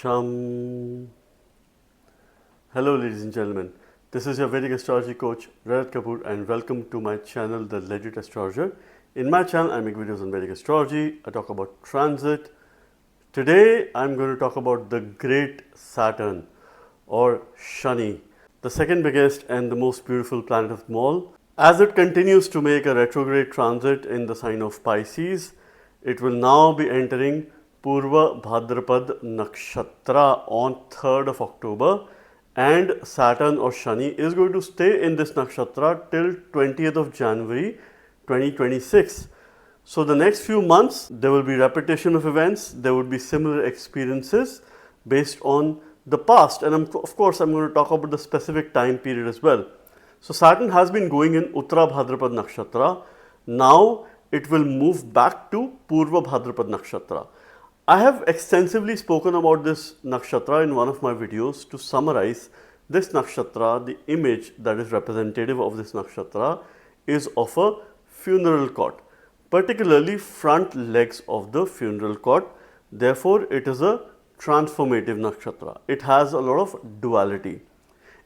Sham. Hello ladies and gentlemen, this is your Vedic astrology coach Rarat Kapoor and welcome to my channel The Legit Astrologer. In my channel I make videos on Vedic astrology, I talk about transit. Today I'm going to talk about the great Saturn or Shani, the second biggest and the most beautiful planet of them all. As it continues to make a retrograde transit in the sign of Pisces, it will now be entering Purvabhadrapad Nakshatra on 3rd of October, and Saturn or Shani is going to stay in this nakshatra till 20th of January 2026. So the next few months there will be repetition of events, there would be similar experiences based on the past, and of course I'm going to talk about the specific time period as well. So Saturn has been going in Uttarabhadrapad Nakshatra. Now it will move back to Purvabhadrapad Nakshatra. I have extensively spoken about this nakshatra in one of my videos. To summarize, this nakshatra, the image that is representative of this nakshatra is of a funeral cot, particularly front legs of the funeral cot. Therefore, it is a transformative nakshatra. It has a lot of duality.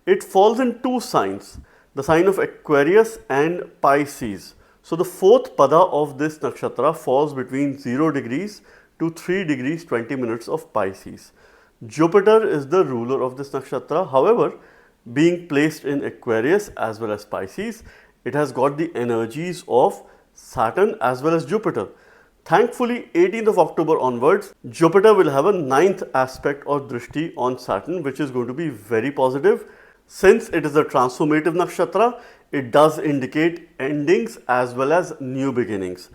It falls in two signs, the sign of Aquarius and Pisces. So the fourth pada of this nakshatra falls between 0 degrees to 3 degrees 20 minutes of Pisces. Jupiter is the ruler of this nakshatra. However, being placed in Aquarius as well as Pisces, it has got the energies of Saturn as well as Jupiter. Thankfully, 18th of October onwards, Jupiter will have a 9th aspect or drishti on Saturn, which is going to be very positive. Since it is a transformative nakshatra, it does indicate endings as well as new beginnings.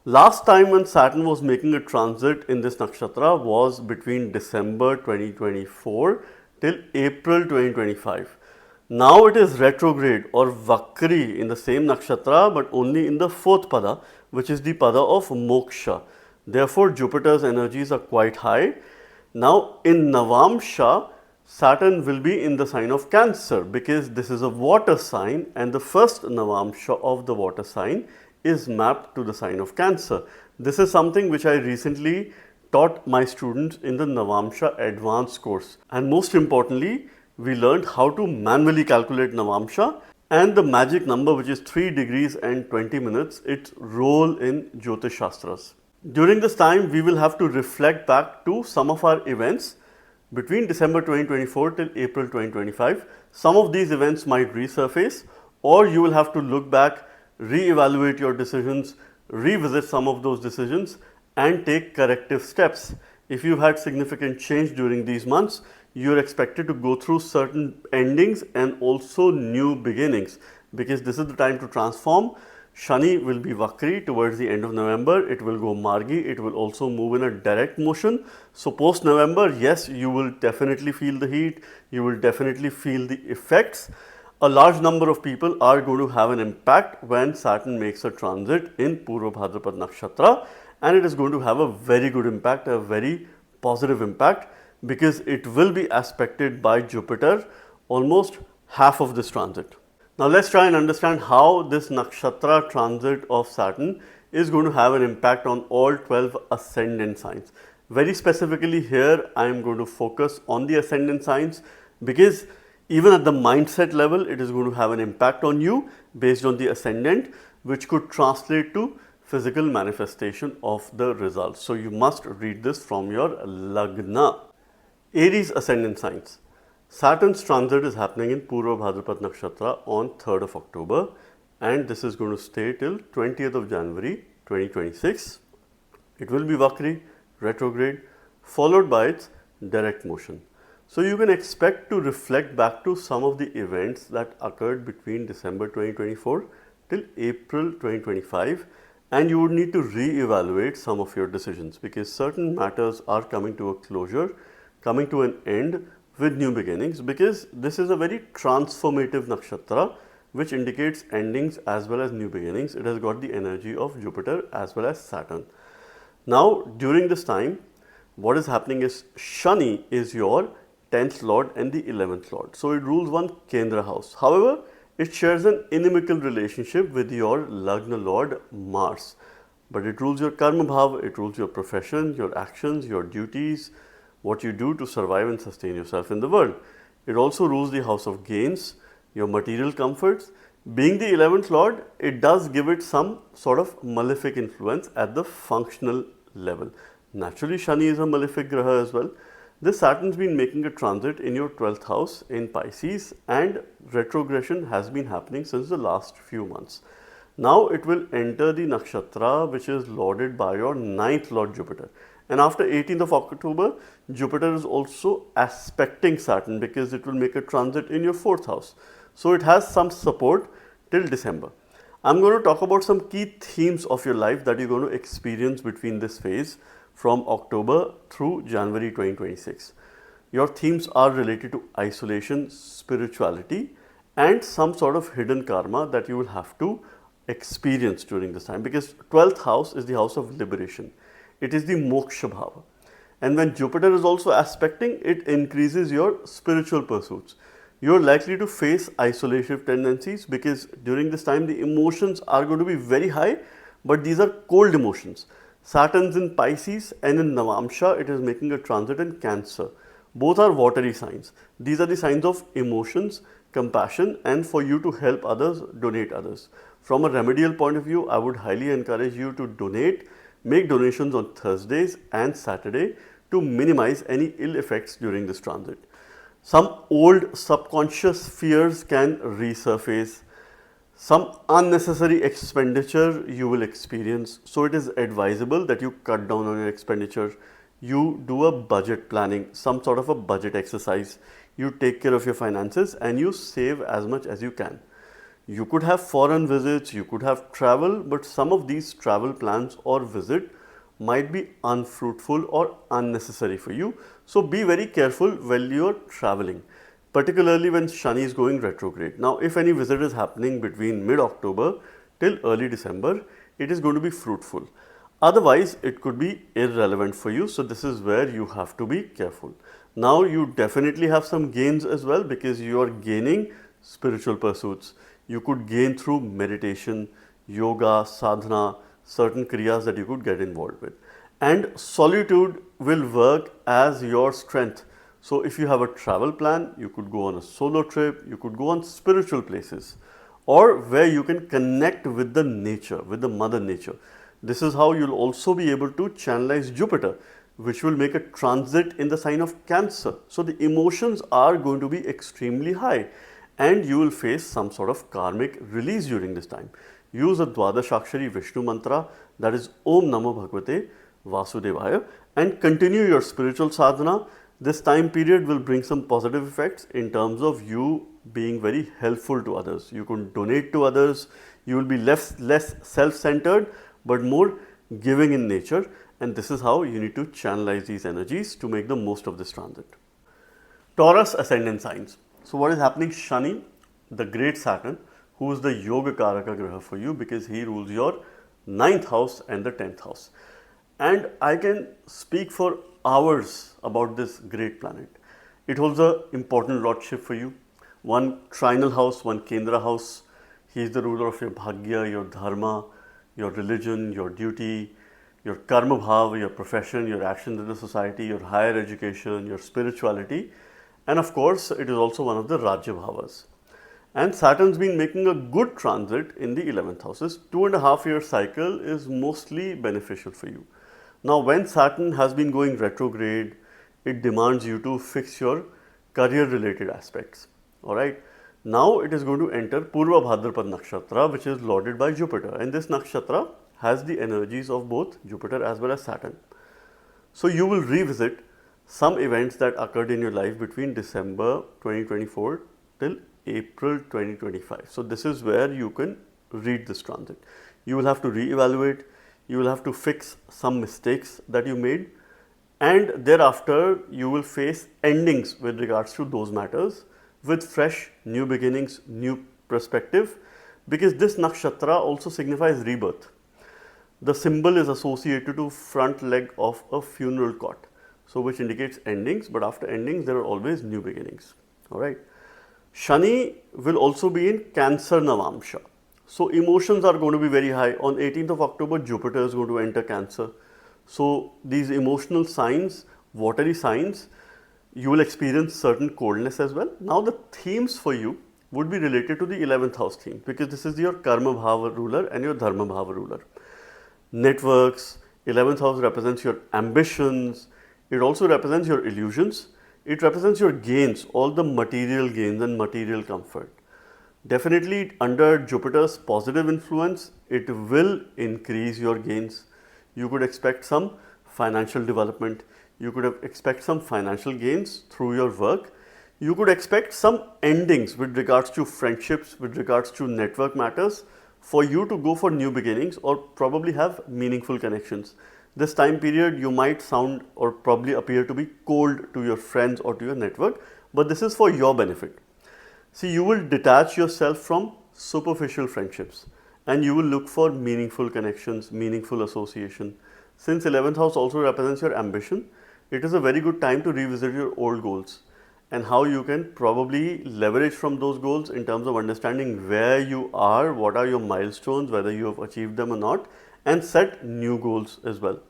Last time when Saturn was making a transit in this nakshatra was between December 2024 till April 2025. Now it is retrograde or vakri in the same nakshatra, but only in the fourth pada, which is the pada of moksha. Therefore, Jupiter's energies are quite high. Now in Navamsha, Saturn will be in the sign of Cancer because this is a water sign, and the first Navamsha of the water sign is mapped to the sign of Cancer. This is something which I recently taught my students in the Navamsha advanced course, and most importantly we learned how to manually calculate Navamsha and the magic number, which is 3 degrees and 20 minutes, its role in Jyotish Shastras. During this time we will have to reflect back to some of our events between December 2024 till April 2025. Some of these events might resurface, or you will have to look back, re-evaluate your decisions, revisit some of those decisions and take corrective steps. If you've had significant change during these months, you're expected to go through certain endings and also new beginnings, because this is the time to transform. Shani will be vakri towards the end of November. It will go margi. It will also move in a direct motion. So post November, yes, you will definitely feel the heat. You will definitely feel the effects. A large number of people are going to have an impact when Saturn makes a transit in Purvabhadrapad Nakshatra, and it is going to have a very good impact, a very positive impact, because it will be aspected by Jupiter almost half of this transit. Now let's try and understand how this nakshatra transit of Saturn is going to have an impact on all 12 ascendant signs. Very specifically here I am going to focus on the ascendant signs, because even at the mindset level it is going to have an impact on you based on the ascendant, which could translate to physical manifestation of the results. So you must read this from your Lagna. Aries ascendant signs. Saturn's transit is happening in Purvabhadrapad Nakshatra on 3rd of October, and this is going to stay till 20th of January 2026. It will be vakri, retrograde, followed by its direct motion. So you can expect to reflect back to some of the events that occurred between December 2024 till April 2025, and you would need to re-evaluate some of your decisions, because certain matters are coming to a closure, coming to an end with new beginnings, because this is a very transformative nakshatra which indicates endings as well as new beginnings. It has got the energy of Jupiter as well as Saturn. Now during this time, what is happening is Shani is your 10th lord and the 11th lord. So it rules one Kendra house. However, it shares an inimical relationship with your Lagna lord Mars. But it rules your karma bhav, it rules your profession, your actions, your duties, what you do to survive and sustain yourself in the world. It also rules the house of gains, your material comforts. Being the 11th lord, it does give it some sort of malefic influence at the functional level. Naturally, Shani is a malefic graha as well. This Saturn's been making a transit in your 12th house in Pisces, and retrogression has been happening since the last few months. Now it will enter the nakshatra which is lorded by your 9th lord Jupiter. And after 18th of October, Jupiter is also aspecting Saturn because it will make a transit in your 4th house. So it has some support till December. I'm going to talk about some key themes of your life that you're going to experience between this phase from October through January 2026. Your themes are related to isolation, spirituality, and some sort of hidden karma that you will have to experience during this time, because 12th house is the house of liberation. It is the moksha bhava. And when Jupiter is also aspecting, it increases your spiritual pursuits. You're likely to face isolative tendencies because during this time the emotions are going to be very high, but these are cold emotions. Saturn's in Pisces and in Navamsha, it is making a transit in Cancer. Both are watery signs. These are the signs of emotions, compassion, and for you to help others, donate others. From a remedial point of view, I would highly encourage you to donate, make donations on Thursdays and Saturday to minimize any ill effects during this transit. Some old subconscious fears can resurface. Some unnecessary expenditure you will experience. So it is advisable that you cut down on your expenditure. You do a budget planning, some sort of a budget exercise. You take care of your finances and you save as much as you can. You could have foreign visits, you could have travel, but some of these travel plans or visit might be unfruitful or unnecessary for you. So be very careful while you are traveling, particularly when Shani is going retrograde. Now, if any visit is happening between mid-October till early December, it is going to be fruitful. Otherwise, it could be irrelevant for you. So this is where you have to be careful. Now, you definitely have some gains as well because you are gaining spiritual pursuits. You could gain through meditation, yoga, sadhana, certain kriyas that you could get involved with. And solitude will work as your strength. So if you have a travel plan, you could go on a solo trip, you could go on spiritual places, or where you can connect with the nature, with the mother nature. This is how you'll also be able to channelize Jupiter, which will make a transit in the sign of Cancer. So the emotions are going to be extremely high and you will face some sort of karmic release during this time. Use a Dwadashakshari Vishnu mantra, that is Om Namo Bhagavate Vasudevaya, and continue your spiritual sadhana. This time period will bring some positive effects in terms of you being very helpful to others. You can donate to others, you will be less self-centered but more giving in nature, and this is how you need to channelize these energies to make the most of this transit. Taurus ascendant signs. So what is happening? Shani, the great Saturn, who is the Yoga Karaka Graha for you because he rules your 9th house and the 10th house. And I can speak for hours about this great planet. It holds an important lordship for you. One trinal house, one Kendra house. He is the ruler of your Bhagya, your Dharma, your religion, your duty, your Karma Bhava, your profession, your actions in the society, your higher education, your spirituality. And of course, it is also one of the Rajya Bhavas. And Saturn's been making a good transit in the 11th house. This 2.5-year cycle is mostly beneficial for you. Now, when Saturn has been going retrograde, it demands you to fix your career-related aspects. Alright. Now, it is going to enter Purvabhadrapad Nakshatra, which is lorded by Jupiter. And this nakshatra has the energies of both Jupiter as well as Saturn. So, you will revisit some events that occurred in your life between December 2024 till April 2025. So this is where you can read this transit. You will have to reevaluate, you will have to fix some mistakes that you made, and thereafter you will face endings with regards to those matters with fresh new beginnings, new perspective, because this nakshatra also signifies rebirth. The symbol is associated to front leg of a funeral cot. So which indicates endings, but after endings there are always new beginnings. Alright. Shani will also be in Cancer Navamsha. So emotions are going to be very high. On 18th of October, Jupiter is going to enter Cancer. So these emotional signs watery signs, you will experience certain coldness as well. Now the themes for you would be related to the 11th house theme, because this is your karma bhava ruler and your dharma bhava ruler. Networks, 11th house represents your ambitions, it also represents your illusions, it represents your gains, all the material gains and material comfort. Definitely under Jupiter's positive influence, it will increase your gains. You could expect some financial development, you could expect some financial gains through your work. You could expect some endings with regards to friendships, with regards to network matters, for you to go for new beginnings or probably have meaningful connections. This time period you might sound or probably appear to be cold to your friends or to your network, but this is for your benefit. See, you will detach yourself from superficial friendships and you will look for meaningful connections, meaningful association. Since 11th house also represents your ambition, it is a very good time to revisit your old goals and how you can probably leverage from those goals in terms of understanding where you are, what are your milestones, whether you have achieved them or not, and set new goals as well.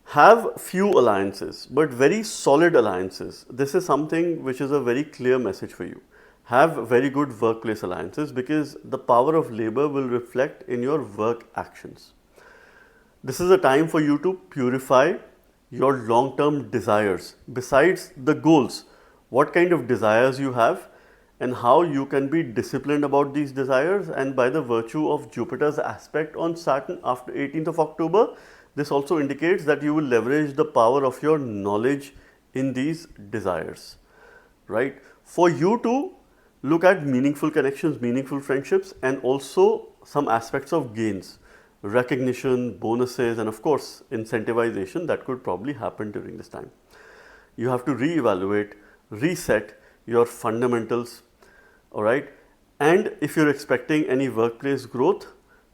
Have few alliances, but very solid alliances. This is something which is a very clear message for you. Have very good workplace alliances, because the power of labor will reflect in your work actions. This is a time for you to purify your long-term desires. Besides the goals, what kind of desires you have and how you can be disciplined about these desires, and by the virtue of Jupiter's aspect on Saturn after 18th of October, this also indicates that you will leverage the power of your knowledge in these desires, right? For you to look at meaningful connections, meaningful friendships, and also some aspects of gains, recognition, bonuses, and of course incentivization that could probably happen during this time. You have to reevaluate, reset your fundamentals, all right? And if you're expecting any workplace growth,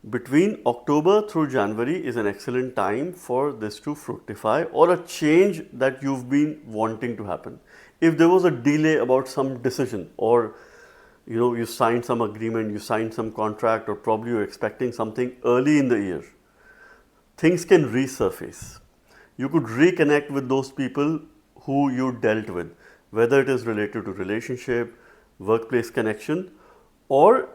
between October through January is an excellent time for this to fructify, or a change that you've been wanting to happen. If there was a delay about some decision, or you signed some agreement, you signed some contract, or probably you're expecting something early in the year, things can resurface. You could reconnect with those people who you dealt with, whether it is related to relationship, workplace connection, or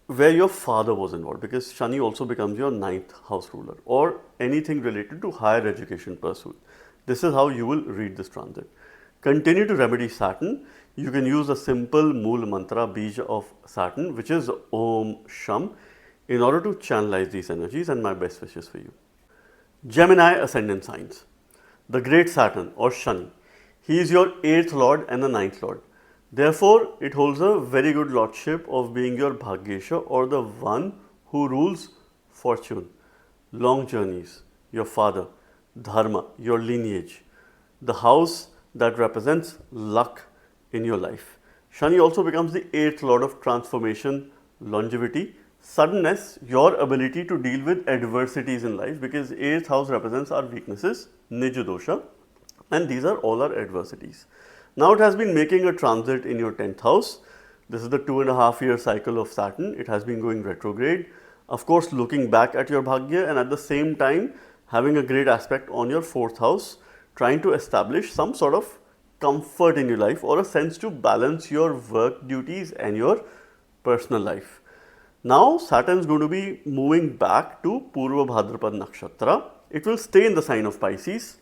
where your father was involved, because Shani also becomes your 9th house ruler, or anything related to higher education pursuit. This is how you will read this transit. Continue to remedy Saturn. You can use a simple Mool Mantra Bija of Saturn, which is Om Sham, in order to channelize these energies, and my best wishes for you. Gemini ascendant signs. The great Saturn or Shani, he is your 8th lord and the 9th lord. Therefore, it holds a very good lordship of being your Bhagyesha, or the one who rules fortune, long journeys, your father, dharma, your lineage, the house that represents luck in your life. Shani also becomes the 8th lord of transformation, longevity, suddenness, your ability to deal with adversities in life, because 8th house represents our weaknesses, Nija dosha, and these are all our adversities. Now it has been making a transit in your 10th house. This is the 2.5-year cycle of Saturn. It has been going retrograde. Of course, looking back at your Bhagya, and at the same time having a great aspect on your 4th house, trying to establish some sort of comfort in your life, or a sense to balance your work duties and your personal life. Now Saturn is going to be moving back to Purvabhadrapad Nakshatra. It will stay in the sign of Pisces.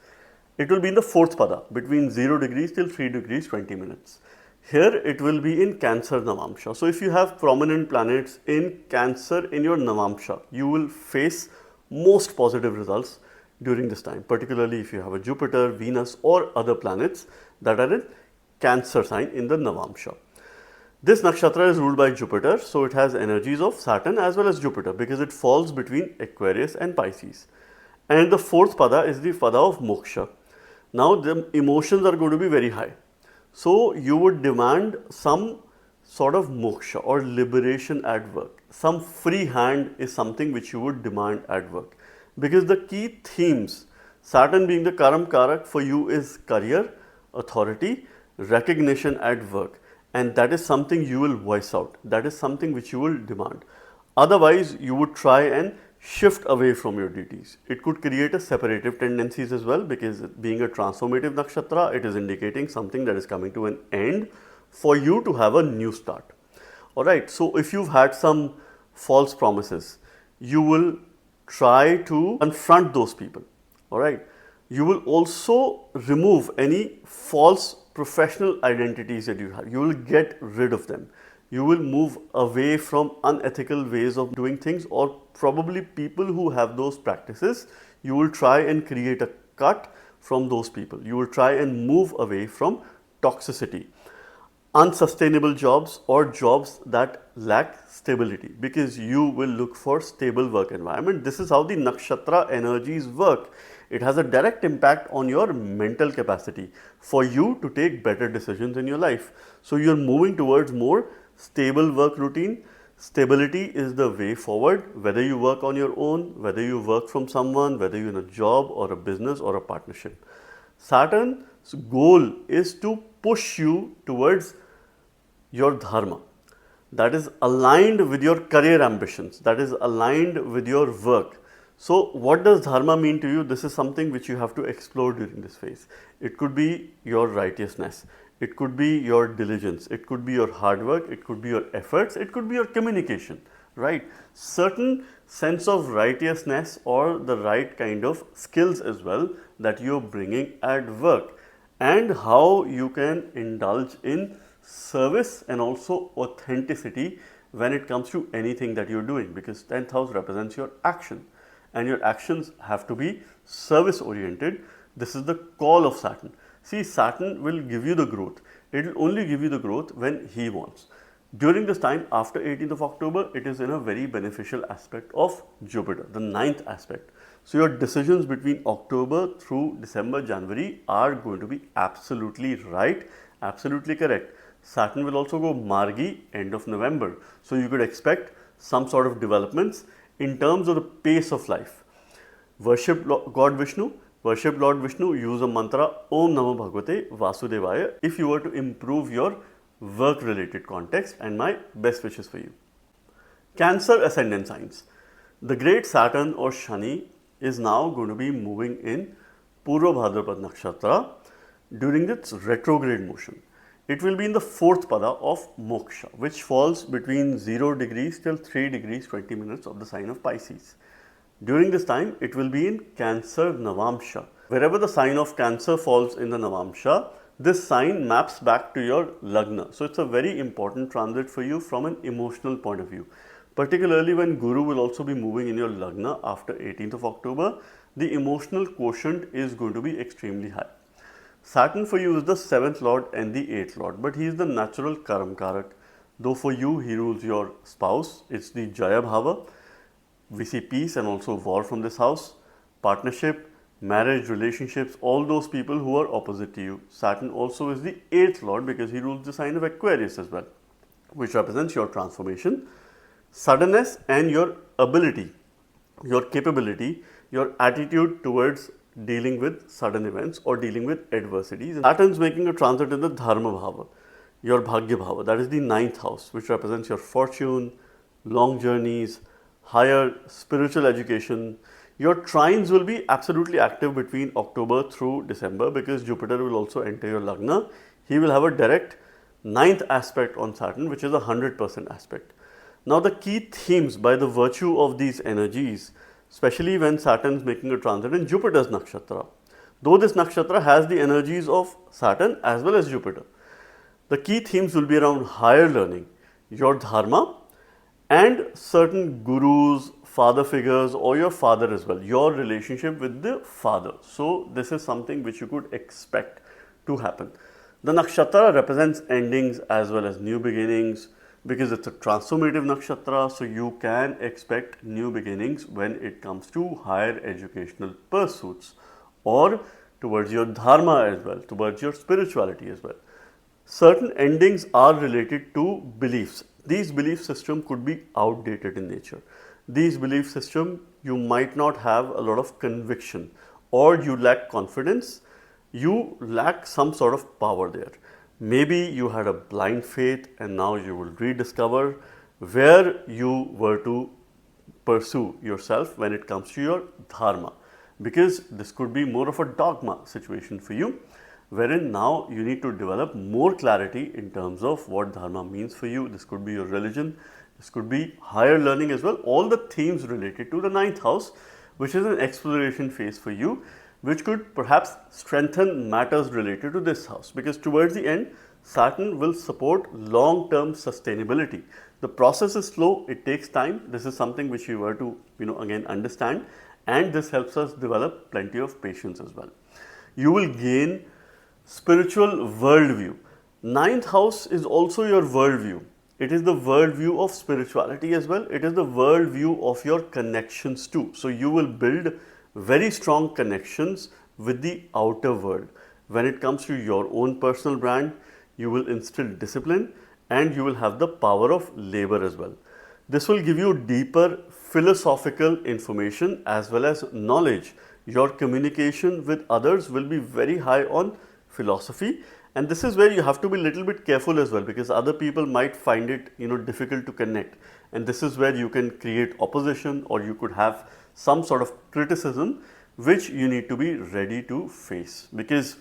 It will be in the 4th pada, between 0 degrees till 3 degrees 20 minutes. Here it will be in Cancer Navamsha. So if you have prominent planets in Cancer in your Navamsha, you will face most positive results during this time, particularly if you have a Jupiter, Venus, or other planets that are in Cancer sign in the Navamsha. This nakshatra is ruled by Jupiter, so it has energies of Saturn as well as Jupiter, because it falls between Aquarius and Pisces. And the 4th pada is the pada of Moksha. Now the emotions are going to be very high. So you would demand some sort of moksha or liberation at work. Some free hand is something which you would demand at work. Because the key themes, Saturn being the Karam Karak for you, is career, authority, recognition at work. And that is something you will voice out. That is something which you will demand. Otherwise, you would try and shift away from your duties. It could create a separative tendencies as well, because being a transformative nakshatra, it is indicating something that is coming to an end for you to have a new start. Alright, so if you've had some false promises, you will try to confront those people. Alright, you will also remove any false professional identities that you have. You will get rid of them. You will move away from unethical ways of doing things, or probably people who have those practices. You will try and create a cut from those people. You will try and move away from toxicity, unsustainable jobs, or jobs that lack stability, because you will look for stable work environment. This is how the nakshatra energies work. It has a direct impact on your mental capacity for you to take better decisions in your life. So you're moving towards more stable work routine. Stability is the way forward, whether you work on your own, whether you work from someone, whether you're in a job or a business or a partnership. Saturn's goal is to push you towards your dharma, that is aligned with your career ambitions, that is aligned with your work. So what does dharma mean to you? This is something which you have to explore during this phase. It could be your righteousness, it could be your diligence, it could be your hard work, it could be your efforts, it could be your communication, right? Certain sense of righteousness or the right kind of skills as well that you're bringing at work, and how you can indulge in service and also authenticity when it comes to anything that you're doing, because 10th house represents your action, and your actions have to be service oriented. This is the call of Saturn. See, Saturn will give you the growth. It will only give you the growth when he wants. During this time, after 18th of October, it is in a very beneficial aspect of Jupiter, the 9th aspect. So your decisions between October through December, January are going to be absolutely right, absolutely correct. Saturn will also go Margi end of November. So you could expect some sort of developments in terms of the pace of life. Worship God Vishnu, worship Lord Vishnu, use a mantra Om Namo Bhagavate Vasudevaya if you were to improve your work related context, and my best wishes for you. Cancer ascendant signs. The great Saturn or Shani is now going to be moving in Purvabhadrapad Nakshatra during its retrograde motion. It will be in the 4th pada of Moksha, which falls between 0 degrees till 3 degrees 20 minutes of the sign of Pisces. During this time, it will be in Cancer Navamsha. Wherever the sign of Cancer falls in the Navamsha, this sign maps back to your Lagna. So it's a very important transit for you from an emotional point of view. Particularly when Guru will also be moving in your Lagna after 18th of October, the emotional quotient is going to be extremely high. Saturn for you is the 7th lord and the 8th lord, but he is the natural Karam Karak. Though for you he rules your spouse, it's the Jaya Bhava. We see peace and also war from this house, partnership, marriage, relationships, all those people who are opposite to you. Saturn also is the 8th lord because he rules the sign of Aquarius as well, which represents your transformation, suddenness, and your ability, your capability, your attitude towards dealing with sudden events or dealing with adversities. Saturn is making a transit in the Dharma Bhava, your Bhagya Bhava, that is the 9th house, which represents your fortune, long journeys, higher spiritual education. Your trines will be absolutely active between October through December because Jupiter will also enter your Lagna. He will have a direct 9th aspect on Saturn, which is a 100% aspect. Now the key themes by the virtue of these energies, especially when Saturn is making a transit in Jupiter's nakshatra. Though this nakshatra has the energies of Saturn as well as Jupiter, the key themes will be around higher learning, your dharma, and certain gurus, father figures, or your father as well, your relationship with the father. So this is something which you could expect to happen. The nakshatra represents endings as well as new beginnings, because it's a transformative nakshatra, so you can expect new beginnings when it comes to higher educational pursuits or towards your dharma as well, towards your spirituality as well. Certain endings are related to beliefs. These belief systems could be outdated in nature. These belief systems, you might not have a lot of conviction, or you lack confidence, you lack some sort of power there. Maybe you had a blind faith and now you will rediscover where you were to pursue yourself when it comes to your dharma, because this could be more of a dogma situation for you, wherein now you need to develop more clarity in terms of what dharma means for you. This could be your religion, this could be higher learning as well, all the themes related to the ninth house, which is an exploration phase for you, which could perhaps strengthen matters related to this house, because towards the end Saturn will support long-term sustainability. The process is slow, it takes time. This is something which you were to again understand, and this helps us develop plenty of patience as well. You will gain spiritual worldview. Ninth house is also your worldview. It is the worldview of spirituality as well. It is the worldview of your connections too. So you will build very strong connections with the outer world. When it comes to your own personal brand, you will instill discipline and you will have the power of labor as well. This will give you deeper philosophical information as well as knowledge. Your communication with others will be very high on philosophy, and this is where you have to be a little bit careful as well, because other people might find it difficult to connect, and this is where you can create opposition or you could have some sort of criticism which you need to be ready to face, because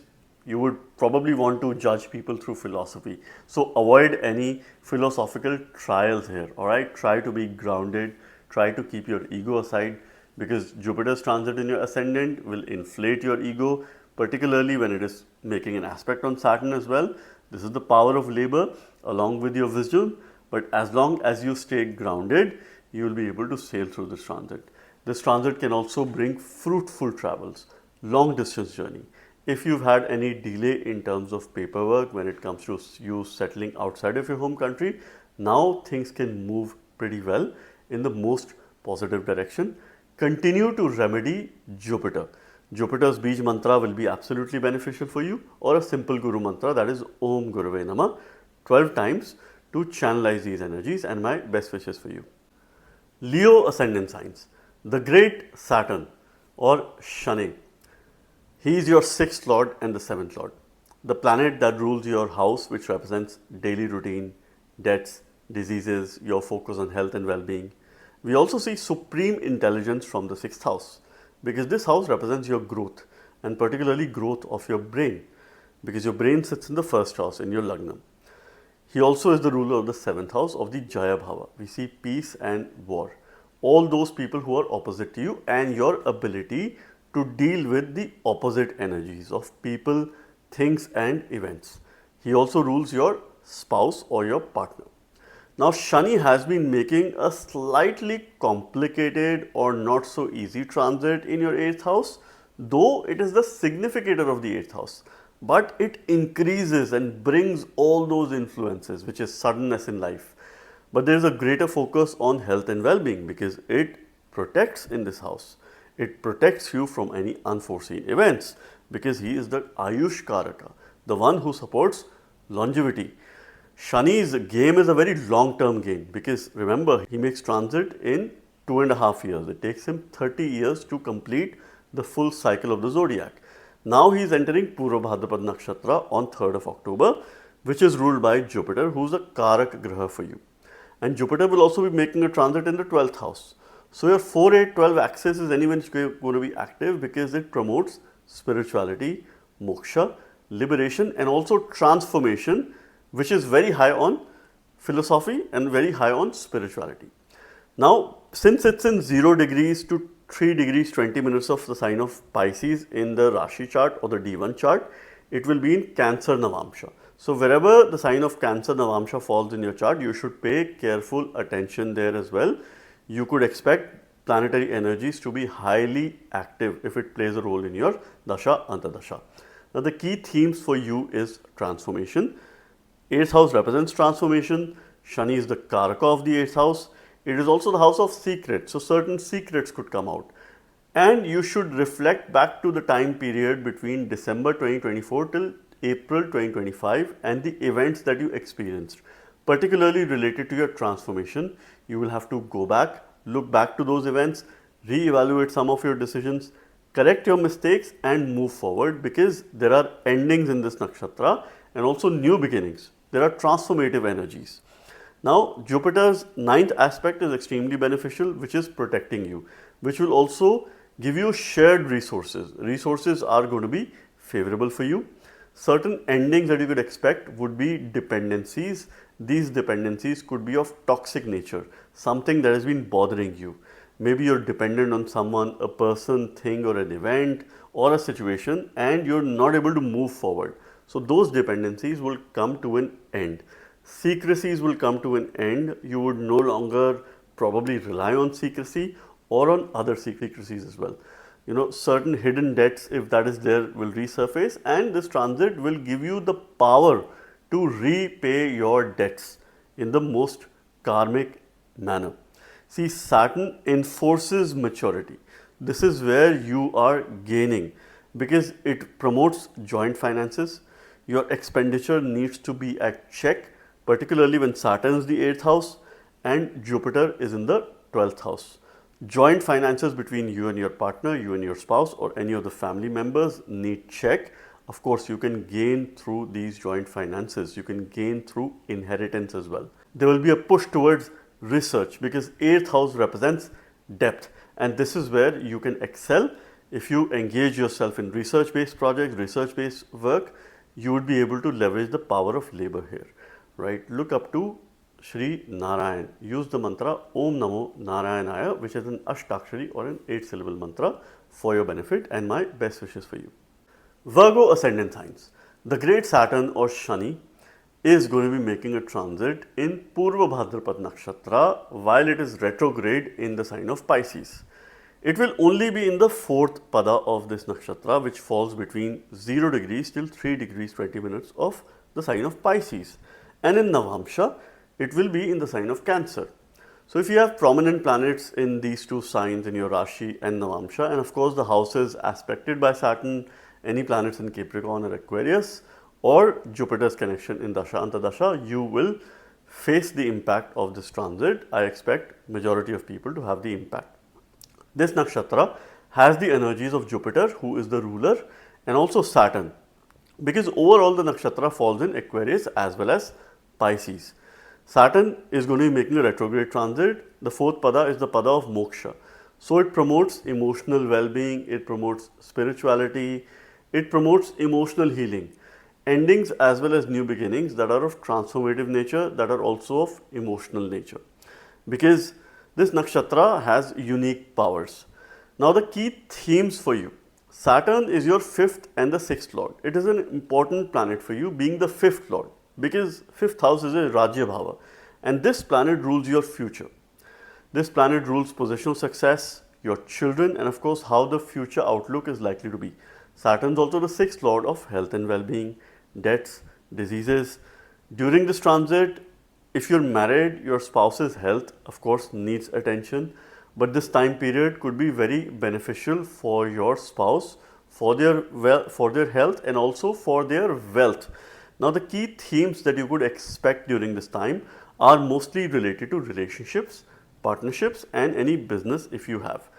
you would probably want to judge people through philosophy. So avoid any philosophical trials here, alright? Try to be grounded, try to keep your ego aside, because Jupiter's transit in your ascendant will inflate your ego, particularly when it is making an aspect on Saturn as well. This is the power of labor along with your wisdom, but as long as you stay grounded, you will be able to sail through this transit. This transit can also bring fruitful travels, long distance journey. If you've had any delay in terms of paperwork when it comes to you settling outside of your home country, now things can move pretty well in the most positive direction. Continue to remedy Jupiter. Jupiter's Bij mantra will be absolutely beneficial for you, or a simple Guru mantra, that is Om Gurave Namah, 12 times to channelize these energies, and my best wishes for you. Leo ascendant signs. The great Saturn or Shani, he is your 6th lord and the 7th lord. The planet that rules your house, which represents daily routine, debts, diseases, your focus on health and well-being. We also see supreme intelligence from the 6th house, because this house represents your growth, and particularly growth of your brain, because your brain sits in the 1st house in your Lagna. He also is the ruler of the 7th house of the Jaya Bhava. We see peace and war. All those people who are opposite to you, and your ability to deal with the opposite energies of people, things and events. He also rules your spouse or your partner. Now Shani has been making a slightly complicated or not so easy transit in your 8th house, though it is the significator of the 8th house, but it increases and brings all those influences, which is suddenness in life. But there is a greater focus on health and well-being, because it protects in this house. It protects you from any unforeseen events, because he is the Ayush Karaka, the one who supports longevity. Shani's game is a very long-term game, because remember, he makes transit in 2.5 years. It takes him 30 years to complete the full cycle of the zodiac. Now he is entering Purvabhadrapad Nakshatra on 3rd of October, which is ruled by Jupiter, who is a Karak Graha for you. And Jupiter will also be making a transit in the 12th house. So your 4, 8, 12 axis is anyway going to be active, because it promotes spirituality, moksha, liberation and also transformation, which is very high on philosophy and very high on spirituality. Now, since it's in 0 degrees to 3 degrees 20 minutes of the sign of Pisces in the Rashi chart or the D1 chart, it will be in Cancer Navamsha. So wherever the sign of Cancer Navamsha falls in your chart, you should pay careful attention there as well. You could expect planetary energies to be highly active if it plays a role in your Dasha Antardasha. Now the key themes for you is transformation. 8th house represents transformation. Shani is the Karaka of the 8th house. It is also the house of secrets. So certain secrets could come out. And you should reflect back to the time period between December 2024 till April 2025 and the events that you experienced, particularly related to your transformation. You will have to go back, look back to those events, re-evaluate some of your decisions, correct your mistakes and move forward, because there are endings in this nakshatra and also new beginnings. There are transformative energies. Now, Jupiter's ninth aspect is extremely beneficial, which is protecting you, which will also give you shared resources. Resources are going to be favorable for you. Certain endings that you could expect would be dependencies. These dependencies could be of toxic nature, something that has been bothering you. Maybe you're dependent on someone, a person, thing, or an event, or a situation, and you're not able to move forward. So, those dependencies will come to an end. Secrecies will come to an end. You would no longer probably rely on secrecy or on other secrecies as well. Certain hidden debts, if that is there, will resurface, and this transit will give you the power to repay your debts in the most karmic manner. See, Saturn enforces maturity. This is where you are gaining because it promotes joint finances. Your expenditure needs to be at check, particularly when Saturn is the 8th house and Jupiter is in the 12th house. Joint finances between you and your partner, you and your spouse, or any of the family members need check. Of course, you can gain through these joint finances. You can gain through inheritance as well. There will be a push towards research because 8th house represents depth, and this is where you can excel. If you engage yourself in research-based projects, research-based work, you would be able to leverage the power of labor here, right? Look up to Shri Narayan. Use the mantra Om Namo Narayanaya, which is an Ashtakshari or an 8-syllable mantra for your benefit, and my best wishes for you. Virgo ascendant signs. The great Saturn or Shani is going to be making a transit in Purvabhadrapad Nakshatra while it is retrograde in the sign of Pisces. It will only be in the 4th pada of this nakshatra, which falls between 0 degrees till 3 degrees 20 minutes of the sign of Pisces. And in Navamsha, it will be in the sign of Cancer. So, if you have prominent planets in these two signs in your Rashi and Navamsha, and of course the houses aspected by Saturn, any planets in Capricorn or Aquarius, or Jupiter's connection in Dasha Antadasha, you will face the impact of this transit. I expect majority of people to have the impact. This nakshatra has the energies of Jupiter, who is the ruler, and also Saturn, because overall the nakshatra falls in Aquarius as well as Pisces. Saturn is going to be making a retrograde transit. The 4th pada is the pada of moksha. So, it promotes emotional well-being, it promotes spirituality, it promotes emotional healing, endings as well as new beginnings that are of transformative nature, that are also of emotional nature, because this nakshatra has unique powers. Now, the key themes for you. Saturn is your 5th and the 6th lord. It is an important planet for you, being the 5th lord, because 5th house is a Rajya Bhava, and this planet rules your future. This planet rules positional success, your children, and of course how the future outlook is likely to be. Saturn is also the 6th lord of health and well-being, debts, diseases. During this transit, if you're married, your spouse's health of course needs attention, but this time period could be very beneficial for your spouse, for their health and also for their wealth. Now, the key themes that you could expect during this time are mostly related to relationships, partnerships, and any business if you have.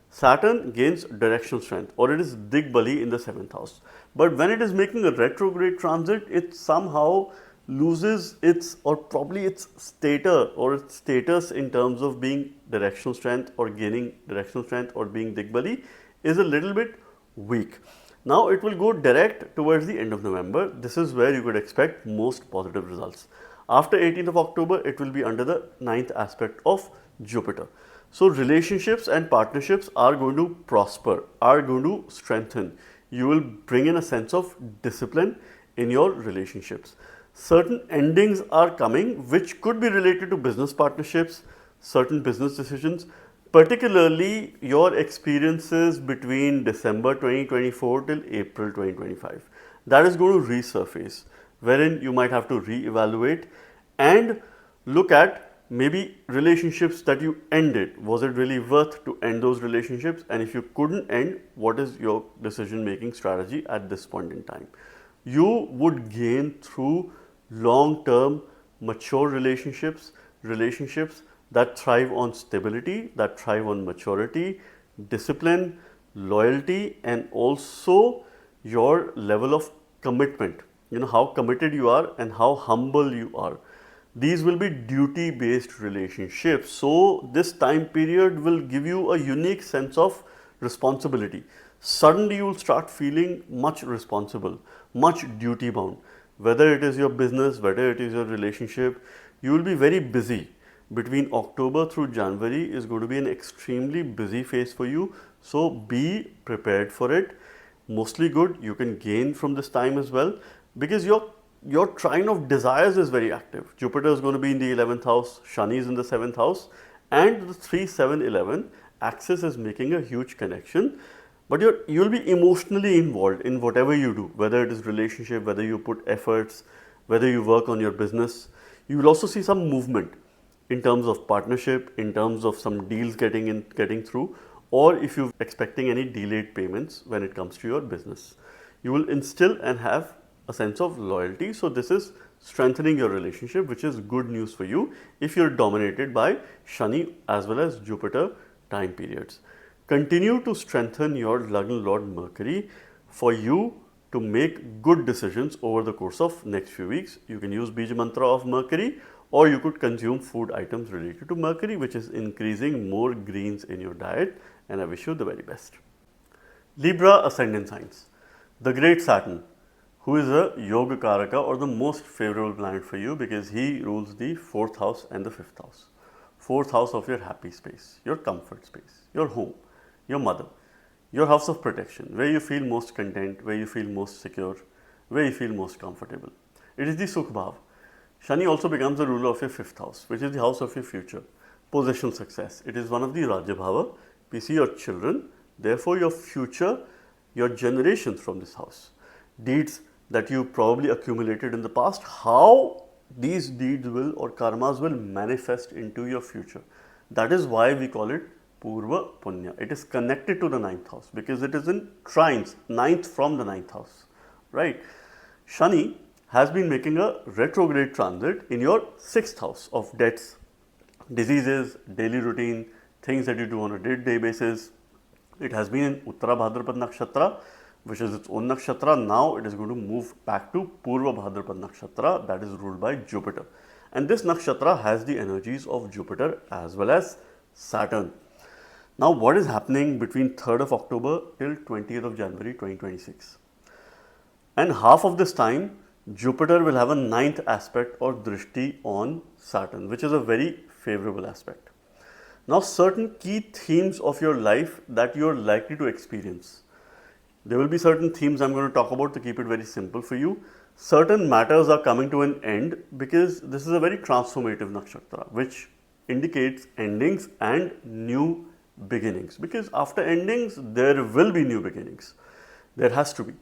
Saturn gains directional strength, or it is Digbali in the 7th house. But when it is making a retrograde transit, it somehow loses its status in terms of being directional strength or gaining directional strength or being Digbali is a little bit weak. Now, it will go direct towards the end of November. This is where you could expect most positive results. After 18th of October, it will be under the 9th aspect of Jupiter. So, relationships and partnerships are going to prosper, are going to strengthen. You will bring in a sense of discipline in your relationships. Certain endings are coming which could be related to business partnerships, certain business decisions, particularly your experiences between December 2024 till April 2025. That is going to resurface, wherein you might have to reevaluate and look at maybe relationships that you ended. Was it really worth to end those relationships? And if you couldn't end, what is your decision making strategy at this point in time? You would gain through long-term mature relationships that thrive on stability, that thrive on maturity, discipline, loyalty, and also your level of commitment. You know how committed you are and how humble you are. These will be duty based relationships. So this time period will give you a unique sense of responsibility. Suddenly you will start feeling much responsible, much duty bound. Whether it is your business, whether it is your relationship, you will be very busy. Between October through January is going to be an extremely busy phase for you. So be prepared for it. Mostly good. You can gain from this time as well, because your trine of desires is very active. Jupiter is going to be in the 11th house, Shani is in the 7th house, and the 3, 7, 11 axis is making a huge connection. But you'll be emotionally involved in whatever you do, whether it is relationship, whether you put efforts, whether you work on your business. You will also see some movement in terms of partnership, in terms of some deals getting through, or if you're expecting any delayed payments when it comes to your business. You will instill and have a sense of loyalty. So this is strengthening your relationship, which is good news for you if you're dominated by Shani as well as Jupiter time periods. Continue to strengthen your Lagna Lord Mercury for you to make good decisions over the course of next few weeks. You can use Bija Mantra of Mercury, or you could consume food items related to Mercury, which is increasing more greens in your diet, and I wish you the very best. Libra ascendant signs. The great Saturn, who is a Yoga Karaka or the most favorable planet for you, because he rules the 4th house and the 5th house. 4th house of your happy space, your comfort space, your home, your mother, your house of protection, where you feel most content, where you feel most secure, where you feel most comfortable. It is the Sukh Bhav. Shani also becomes the ruler of your 5th house, which is the house of your future, possession success. It is one of the Rajya Bhava. We see your children, therefore your future, your generations from this house. Deeds that you probably accumulated in the past, how these deeds will or karmas will manifest into your future. That is why we call it Purva Punya. It is connected to the 9th house because it is in trines, 9th from the 9th house, right? Shani has been making a retrograde transit in your 6th house of debts, diseases, daily routine, things that you do on a day-to-day basis. It has been in Purvabhadrapad Nakshatra, which is its own nakshatra. Now it is going to move back to Purvabhadrapad Nakshatra, that is ruled by Jupiter. And this nakshatra has the energies of Jupiter as well as Saturn. Now, what is happening between 3rd of October till 20th of January 2026? And half of this time, Jupiter will have a 9th aspect or drishti on Saturn, which is a very favorable aspect. Now, certain key themes of your life that you are likely to experience. There will be certain themes I'm going to talk about to keep it very simple for you. Certain matters are coming to an end because this is a very transformative nakshatra, which indicates endings and new beginnings, because after endings there will be new beginnings. There has to be.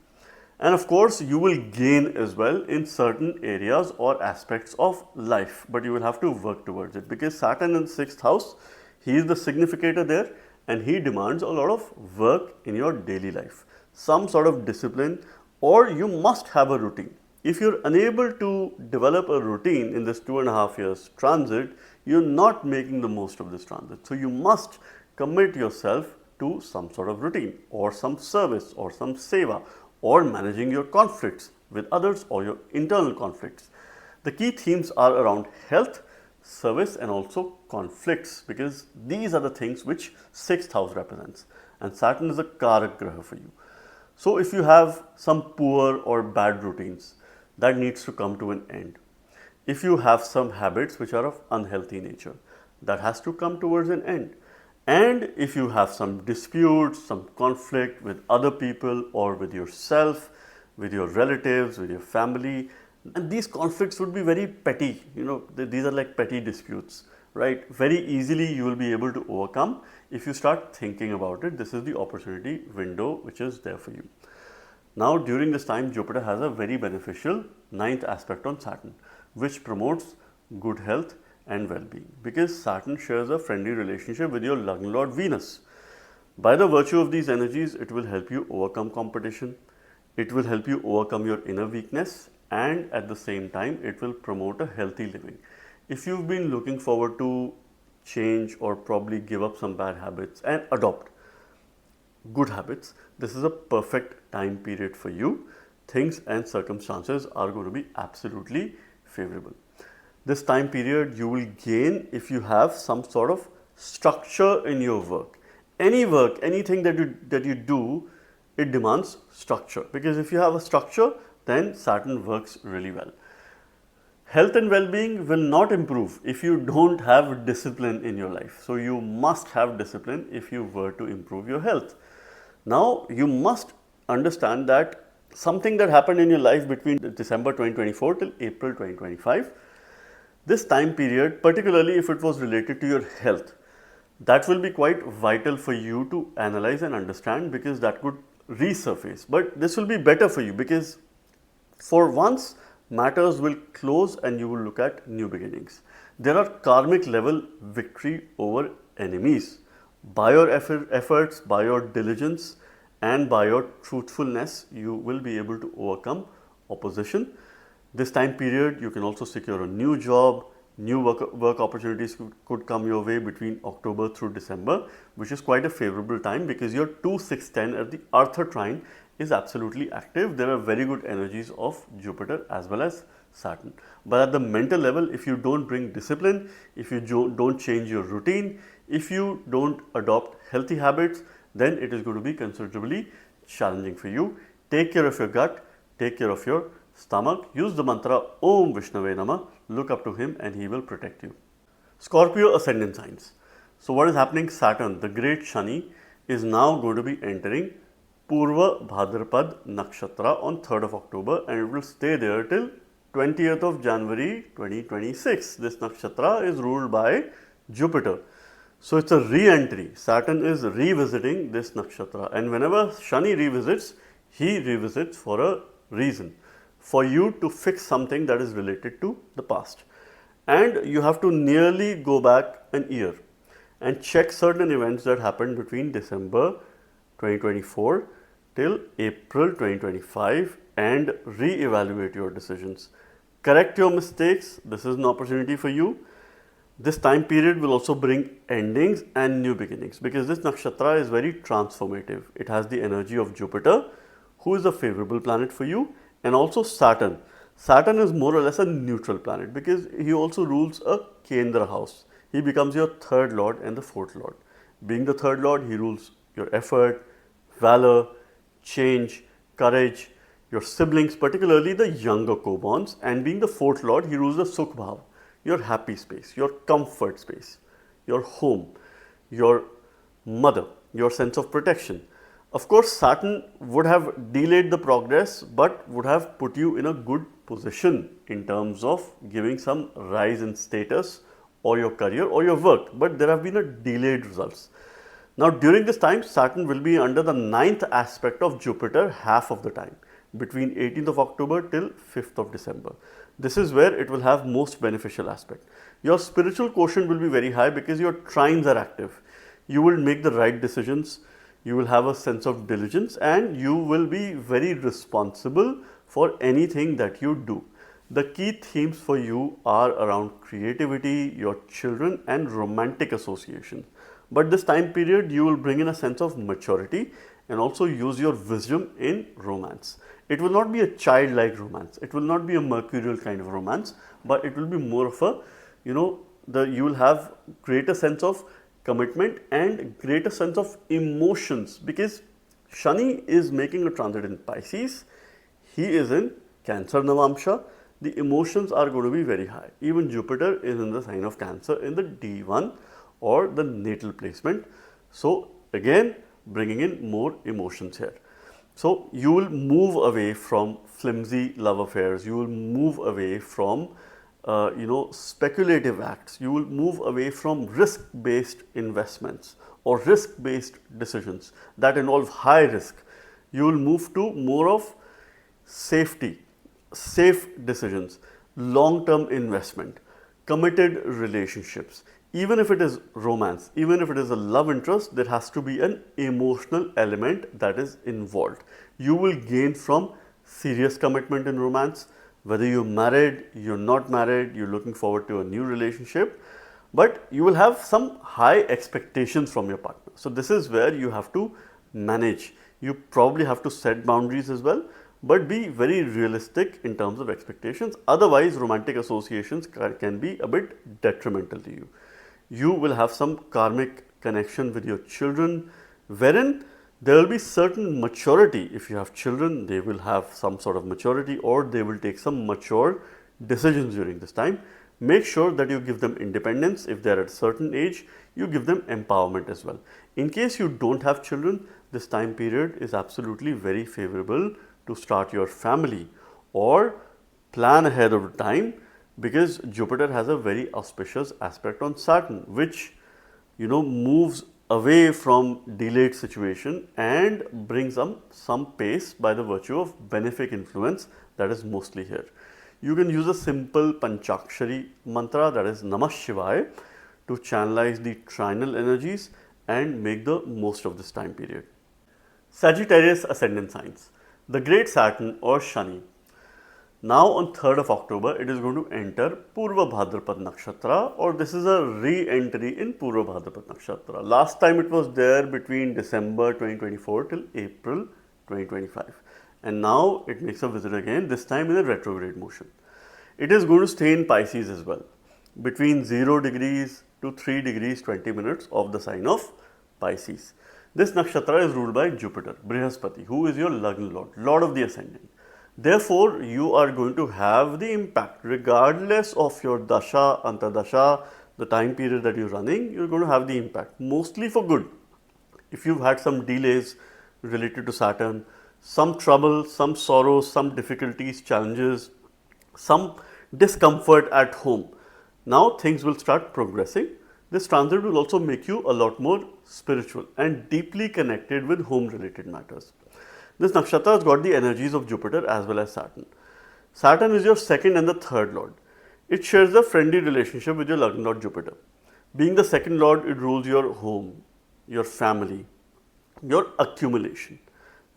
And of course you will gain as well in certain areas or aspects of life, but you will have to work towards it, because Saturn in 6th house, he is the significator there and he demands a lot of work in your daily life, some sort of discipline, or you must have a routine. If you're unable to develop a routine in this 2.5 years transit, you're not making the most of this transit. So you must commit yourself to some sort of routine or some service or some seva, or managing your conflicts with others or your internal conflicts. The key themes are around health, service and also conflicts, because these are the things which 6th house represents, and Saturn is a Karak Graha for you. So if you have some poor or bad routines, that needs to come to an end. If you have some habits which are of unhealthy nature, that has to come towards an end. And if you have some disputes, some conflict with other people or with yourself, with your relatives, with your family, and these conflicts would be very petty, these are like petty disputes, right? Very easily you will be able to overcome if you start thinking about it. This is the opportunity window which is there for you. Now during this time, Jupiter has a very beneficial 9th aspect on Saturn, which promotes good health and well-being, because Saturn shares a friendly relationship with your Lagna Lord Venus. By the virtue of these energies, it will help you overcome competition, it will help you overcome your inner weakness, and at the same time, it will promote a healthy living. If you've been looking forward to change or probably give up some bad habits and adopt good habits, this is a perfect time period for you. Things and circumstances are going to be absolutely favorable. This time period you will gain if you have some sort of structure in your work. Any work, anything that you do, it demands structure, because if you have a structure, then Saturn works really well. Health and well-being will not improve if you don't have discipline in your life. So you must have discipline if you were to improve your health. Now you must understand that something that happened in your life between December 2024 till April 2025, this time period, particularly if it was related to your health, that will be quite vital for you to analyze and understand, because that could resurface. But this will be better for you, because for once matters will close and you will look at new beginnings. There are karmic level victory over enemies. By your efforts, by your diligence and by your truthfulness, you will be able to overcome opposition. This time period you can also secure a new job. New work opportunities could come your way between October through December, which is quite a favorable time, because your 2, 6, 10 at the Arthur trine is absolutely active. There are very good energies of Jupiter as well as Saturn. But at the mental level, if you don't bring discipline, if you don't change your routine, if you don't adopt healthy habits, then it is going to be considerably challenging for you. Take care of your gut, take care of your stomach, use the mantra Om Vishnave Namah, look up to him and he will protect you. Scorpio ascendant signs. So what is happening? Saturn, the great Shani, is now going to be entering Purvabhadrapad Nakshatra on 3rd of October, and it will stay there till 20th of January 2026. This Nakshatra is ruled by Jupiter. So it's a re-entry. Saturn is revisiting this Nakshatra, and whenever Shani revisits, he revisits for a reason, for you to fix something that is related to the past. And you have to nearly go back an year and check certain events that happened between December 2024 till April 2025 and re-evaluate your decisions. Correct your mistakes. This is an opportunity for you. This time period will also bring endings and new beginnings, because this nakshatra is very transformative. It has the energy of Jupiter, who is a favorable planet for you, and also Saturn. Saturn is more or less a neutral planet, because he also rules a Kendra house. He becomes your third lord and the fourth lord. Being the third lord, he rules your effort, valor, change, courage, your siblings, particularly the younger co-borns, and being the fourth lord, he rules the Sukh Bhav, your happy space, your comfort space, your home, your mother, your sense of protection. Of course, Saturn would have delayed the progress, but would have put you in a good position in terms of giving some rise in status or your career or your work, but there have been a delayed results. Now, during this time, Saturn will be under the 9th aspect of Jupiter half of the time, between 18th of October till 5th of December. This is where it will have most beneficial aspect. Your spiritual quotient will be very high because your trines are active. You will make the right decisions, you will have a sense of diligence, and you will be very responsible for anything that you do. The key themes for you are around creativity, your children, and romantic association. But this time period, you will bring in a sense of maturity and also use your wisdom in romance. It will not be a childlike romance. It will not be a mercurial kind of romance, but it will be more of a, you will have greater sense of commitment and greater sense of emotions, because Shani is making a transit in Pisces. He is in Cancer Navamsha. The emotions are going to be very high. Even Jupiter is in the sign of Cancer in the D1 or the natal placement. So again, bringing in more emotions here. So you will move away from flimsy love affairs. You will move away from speculative acts. You will move away from risk-based investments or risk-based decisions that involve high risk. You will move to more of safety, safe decisions, long-term investment, committed relationships. Even if it is romance, even if it is a love interest, there has to be an emotional element that is involved. You will gain from serious commitment in romance, whether you're married, you're not married, you're looking forward to a new relationship, but you will have some high expectations from your partner. So this is where you have to manage. You probably have to set boundaries as well, but be very realistic in terms of expectations. Otherwise, romantic associations can be a bit detrimental to you. You will have some karmic connection with your children, wherein there will be certain maturity. If you have children, they will have some sort of maturity, or they will take some mature decisions during this time. Make sure that you give them independence. If they are at a certain age, you give them empowerment as well. In case you don't have children, this time period is absolutely very favorable to start your family or plan ahead of time, because Jupiter has a very auspicious aspect on Saturn, which moves away from delayed situation and brings some pace by the virtue of benefic influence that is mostly here. You can use a simple Panchakshari mantra, that is Namah Shivaya, to channelize the trinal energies and make the most of this time period. Sagittarius ascendant signs. The great Saturn or Shani. Now on 3rd of October, it is going to enter Purvabhadrapad Nakshatra, or this is a re-entry in Purvabhadrapad Nakshatra. Last time it was there between December 2024 till April 2025. And now it makes a visit again, this time in a retrograde motion. It is going to stay in Pisces as well, between 0 degrees to 3 degrees 20 minutes of the sign of Pisces. This nakshatra is ruled by Jupiter, Brihaspati, who is your Lagna Lord, Lord of the Ascendant. Therefore, you are going to have the impact regardless of your dasha, antardasha, the time period that you're running, you're going to have the impact, mostly for good. If you've had some delays related to Saturn, some trouble, some sorrows, some difficulties, challenges, some discomfort at home, now things will start progressing. This transit will also make you a lot more spiritual and deeply connected with home related matters. This nakshatra has got the energies of Jupiter as well as Saturn. Saturn is your second and the third lord. It shares a friendly relationship with your Lagna Lord Jupiter. Being the second lord, it rules your home, your family, your accumulation,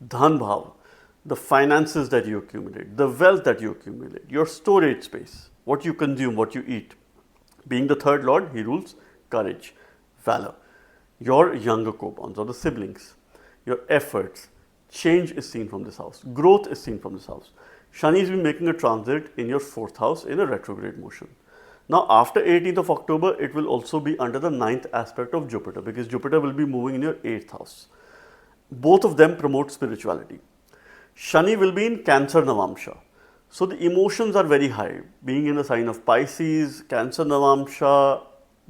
dhan bhav, the finances that you accumulate, the wealth that you accumulate, your storage space, what you consume, what you eat. Being the third lord, he rules courage, valor, your younger co-borns or the siblings, your efforts. Change is seen from this house, growth is seen from this house. Shani has been making a transit in your 4th house in a retrograde motion. Now after 18th of October, it will also be under the 9th aspect of Jupiter, because Jupiter will be moving in your 8th house. Both of them promote spirituality. Shani will be in Cancer Navamsha. So the emotions are very high. Being in the sign of Pisces, Cancer Navamsha,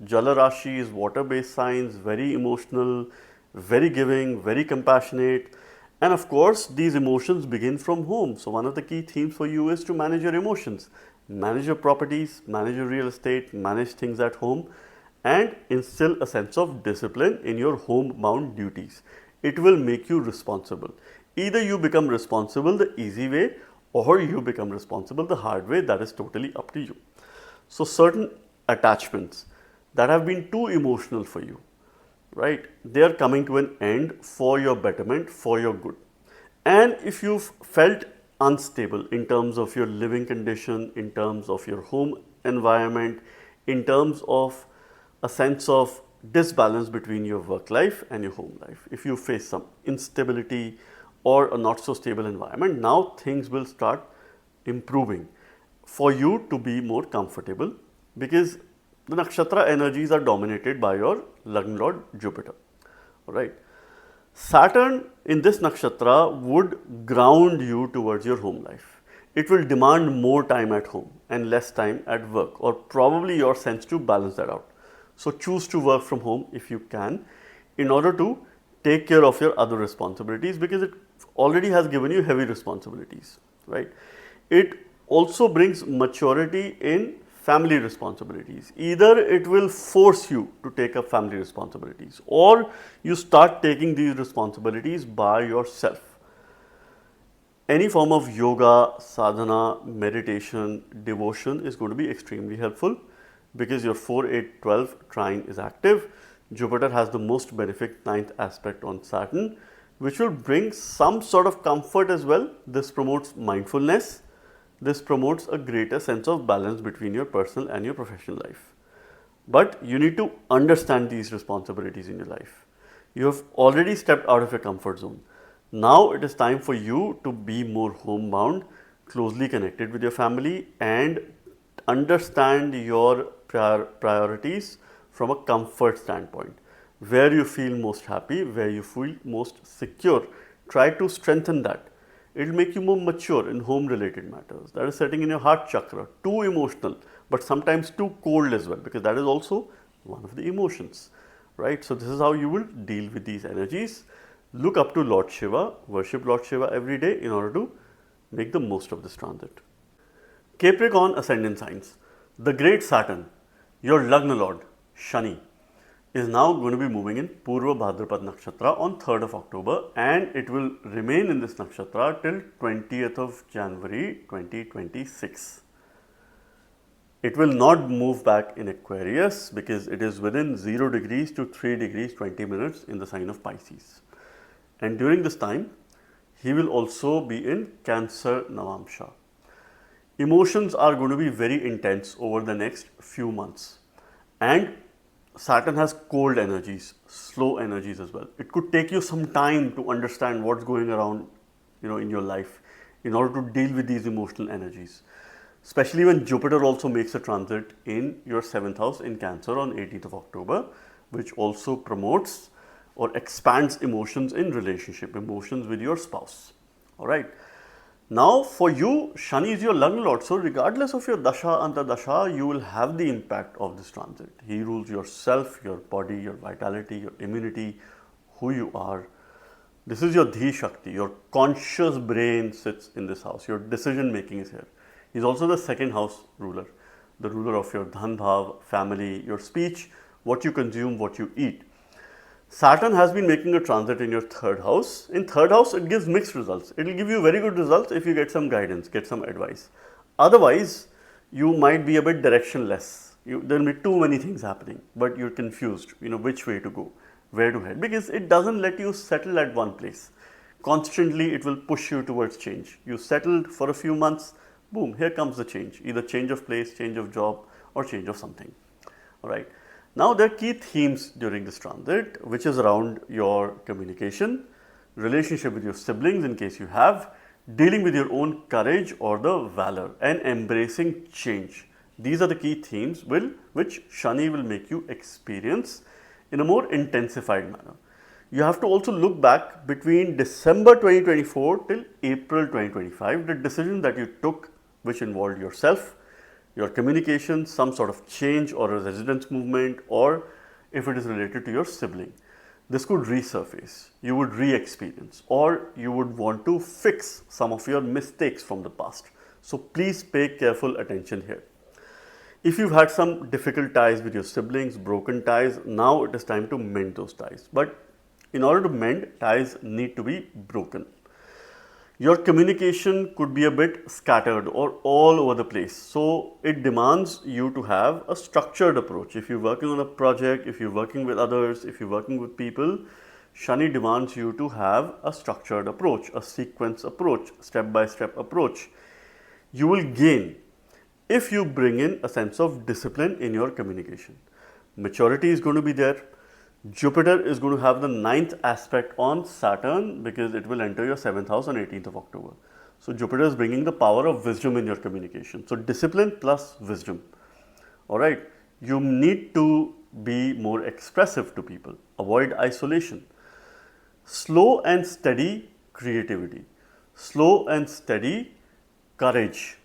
Jala Rashi is water-based signs, very emotional, very giving, very compassionate. And of course, these emotions begin from home. So one of the key themes for you is to manage your emotions, manage your properties, manage your real estate, manage things at home, and instill a sense of discipline in your home-bound duties. It will make you responsible. Either you become responsible the easy way, or you become responsible the hard way. That is totally up to you. So certain attachments that have been too emotional for you, right, they are coming to an end for your betterment, for your good. And if you've felt unstable in terms of your living condition, in terms of your home environment, in terms of a sense of disbalance between your work life and your home life, if you face some instability or a not so stable environment, now things will start improving for you to be more comfortable, because the nakshatra energies are dominated by your Lagna Lord Jupiter. Alright. Saturn in this nakshatra would ground you towards your home life. It will demand more time at home and less time at work, or probably your sense to balance that out. So choose to work from home if you can, in order to take care of your other responsibilities, because it already has given you heavy responsibilities, right? It also brings maturity in family responsibilities. Either it will force you to take up family responsibilities, or you start taking these responsibilities by yourself. Any form of yoga, sadhana, meditation, devotion is going to be extremely helpful, because your 4, 8, 12 trine is active. Jupiter has the most benefic 9th aspect on Saturn, which will bring some sort of comfort as well. This promotes mindfulness. This promotes a greater sense of balance between your personal and your professional life. But you need to understand these responsibilities in your life. You have already stepped out of your comfort zone. Now it is time for you to be more homebound, closely connected with your family, and understand your priorities from a comfort standpoint. Where you feel most happy, where you feel most secure, try to strengthen that. It will make you more mature in home related matters. That is setting in your heart chakra. Too emotional, but sometimes too cold as well, because that is also one of the emotions, right? So this is how you will deal with these energies. Look up to Lord Shiva, worship Lord Shiva every day in order to make the most of this transit. Capricorn ascendant signs. The great Saturn, your Lagna Lord, Shani, is now going to be moving in Purvabhadrapad Nakshatra on 3rd of October, and it will remain in this Nakshatra till 20th of January 2026. It will not move back in Aquarius because it is within 0 degrees to 3 degrees 20 minutes in the sign of Pisces. And during this time, he will also be in Cancer Navamsha. Emotions are going to be very intense over the next few months. And Saturn has cold energies, slow energies as well. It could take you some time to understand what's going around, in your life in order to deal with these emotional energies. Especially when Jupiter also makes a transit in your 7th house in Cancer on 18th of October, which also promotes or expands emotions in relationship, emotions with your spouse. All right. Now for you, Shani is your Lagna Lord. So regardless of your Dasha, Antardasha, you will have the impact of this transit. He rules yourself, your body, your vitality, your immunity, who you are. This is your Dhi Shakti. Your conscious brain sits in this house. Your decision making is here. He's also the 2nd house ruler, the ruler of your Dhan Bhav, family, your speech, what you consume, what you eat. Saturn has been making a transit in your 3rd house. In 3rd house, it gives mixed results. It will give you very good results if you get some guidance, get some advice. Otherwise, you might be a bit directionless. There will be too many things happening, but you're confused, which way to go, where to head, because it doesn't let you settle at one place. Constantly, it will push you towards change. You settled for a few months, boom, here comes the change. Either change of place, change of job, or change of something. All right. Now, there are key themes during this transit, which is around your communication, relationship with your siblings in case you have, dealing with your own courage or the valor, and embracing change. These are the key themes which Shani will make you experience in a more intensified manner. You have to also look back between December 2024 till April 2025, the decision that you took which involved yourself, your communication, some sort of change or a residence movement, or if it is related to your sibling. This could resurface, you would re-experience, or you would want to fix some of your mistakes from the past. So please pay careful attention here. If you've had some difficult ties with your siblings, broken ties, now it is time to mend those ties. But in order to mend, ties need to be broken. Your communication could be a bit scattered or all over the place. So it demands you to have a structured approach. If you're working on a project, if you're working with others, if you're working with people, Shani demands you to have a structured approach, a sequence approach, step-by-step approach. You will gain if you bring in a sense of discipline in your communication. Maturity is going to be there. Jupiter is going to have the 9th aspect on Saturn because it will enter your 7th house on 18th of October. So Jupiter is bringing the power of wisdom in your communication. So discipline plus wisdom. All right. You need to be more expressive to people. Avoid isolation. Slow and steady creativity. Slow and steady courage.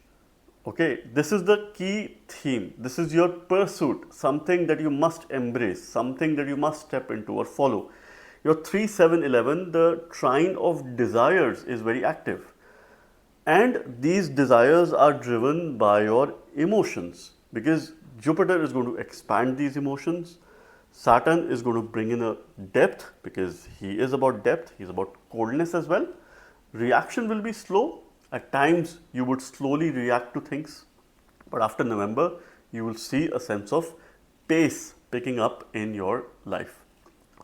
Okay, this is the key theme. This is your pursuit, something that you must embrace, something that you must step into or follow. Your 3, 7, 11, the trine of desires is very active. And these desires are driven by your emotions because Jupiter is going to expand these emotions. Saturn is going to bring in a depth because he is about depth, he is about coldness as well. Reaction will be slow. At times, you would slowly react to things, but after November, you will see a sense of pace picking up in your life.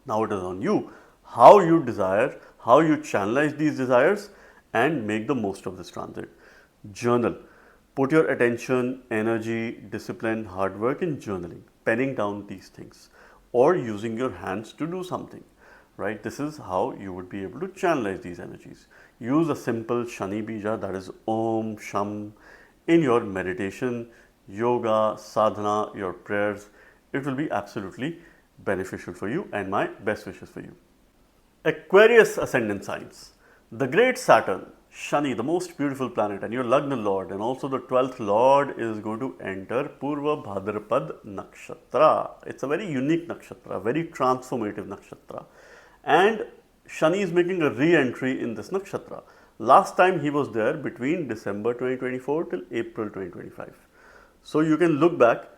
Now it is on you how you desire, how you channelize these desires and make the most of this transit. Journal. Put your attention, energy, discipline, hard work in journaling, penning down these things or using your hands to do something. right? This is how you would be able to channelize these energies. Use a simple Shani Bija, that is Om Sham, in your meditation, yoga, sadhana, your prayers. It will be absolutely beneficial for you, and my best wishes for you. Aquarius ascendant signs. The great Saturn, Shani, the most beautiful planet, and your Lagna Lord, and also the 12th Lord, is going to enter Purvabhadrapad Nakshatra. It's a very unique nakshatra, very transformative nakshatra. And Shani is making a re-entry in this nakshatra. Last time he was there between December 2024 till April 2025. So you can look back,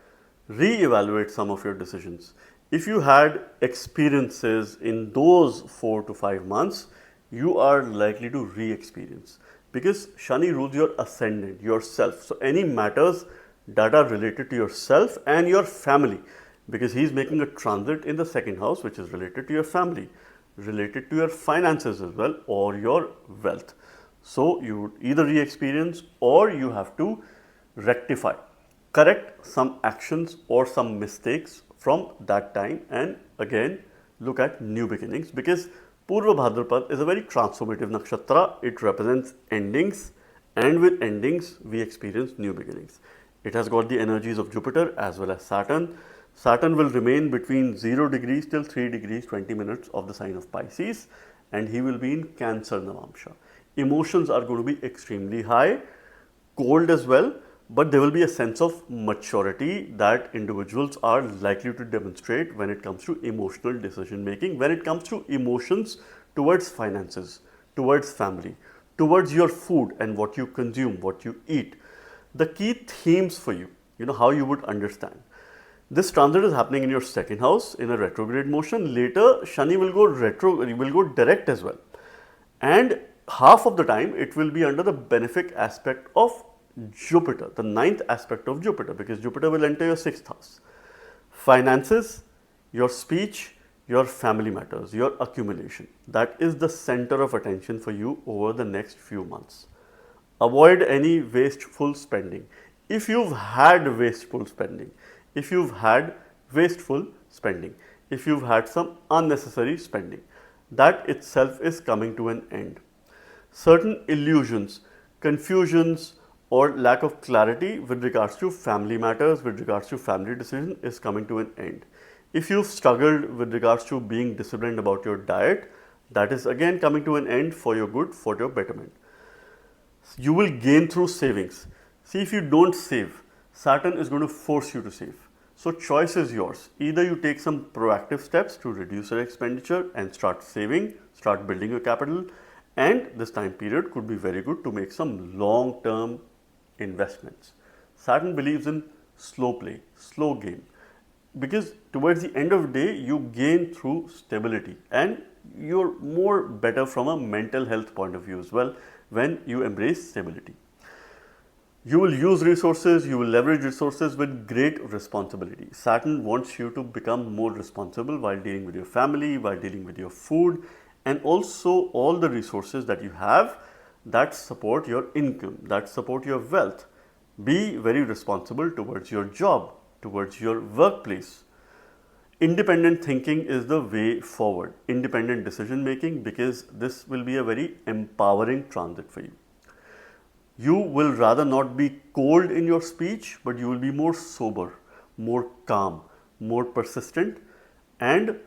re-evaluate some of your decisions. If you had experiences in those 4 to 5 months, you are likely to re-experience, because Shani rules your ascendant, yourself. So any matters that are related to yourself and your family, because he is making a transit in the second house, which is related to your family, related to your finances as well, or your wealth. So you would either re-experience, or you have to rectify, correct some actions or some mistakes from that time, and again look at new beginnings, because Purva Bhadrapad is a very transformative nakshatra. It represents endings, and with endings we experience new beginnings. It has got the energies of Jupiter as well as Saturn. Saturn will remain between 0 degrees till 3 degrees 20 minutes of the sign of Pisces, and he will be in Cancer Navamsha. Emotions are going to be extremely high, cold as well, but there will be a sense of maturity that individuals are likely to demonstrate when it comes to emotional decision making, when it comes to emotions towards finances, towards family, towards your food and what you consume, what you eat. The key themes for you, how you would understand. This transit is happening in your second house in a retrograde motion. Later, Shani will go retro, will go direct as well. And half of the time, it will be under the benefic aspect of Jupiter, the 9th aspect of Jupiter, because Jupiter will enter your 6th house. Finances, your speech, your family matters, your accumulation. That is the center of attention for you over the next few months. Avoid any wasteful spending. If you've had wasteful spending, if you've had some unnecessary spending, that itself is coming to an end. Certain illusions, confusions, or lack of clarity with regards to family matters, with regards to family decision is coming to an end. If you've struggled with regards to being disciplined about your diet, that is again coming to an end for your good, for your betterment. You will gain through savings. See, if you don't save, Saturn is going to force you to save. So choice is yours. Either you take some proactive steps to reduce your expenditure and start saving, start building your capital, and this time period could be very good to make some long-term investments. Saturn believes in slow play, slow game, because towards the end of the day you gain through stability, and you're more better from a mental health point of view as well when you embrace stability. You will use resources, you will leverage resources with great responsibility. Saturn wants you to become more responsible while dealing with your family, while dealing with your food, and also all the resources that you have that support your income, that support your wealth. Be very responsible towards your job, towards your workplace. Independent thinking is the way forward, independent decision making, because this will be a very empowering transit for you. You will rather not be cold in your speech, but you will be more sober, more calm, more persistent, and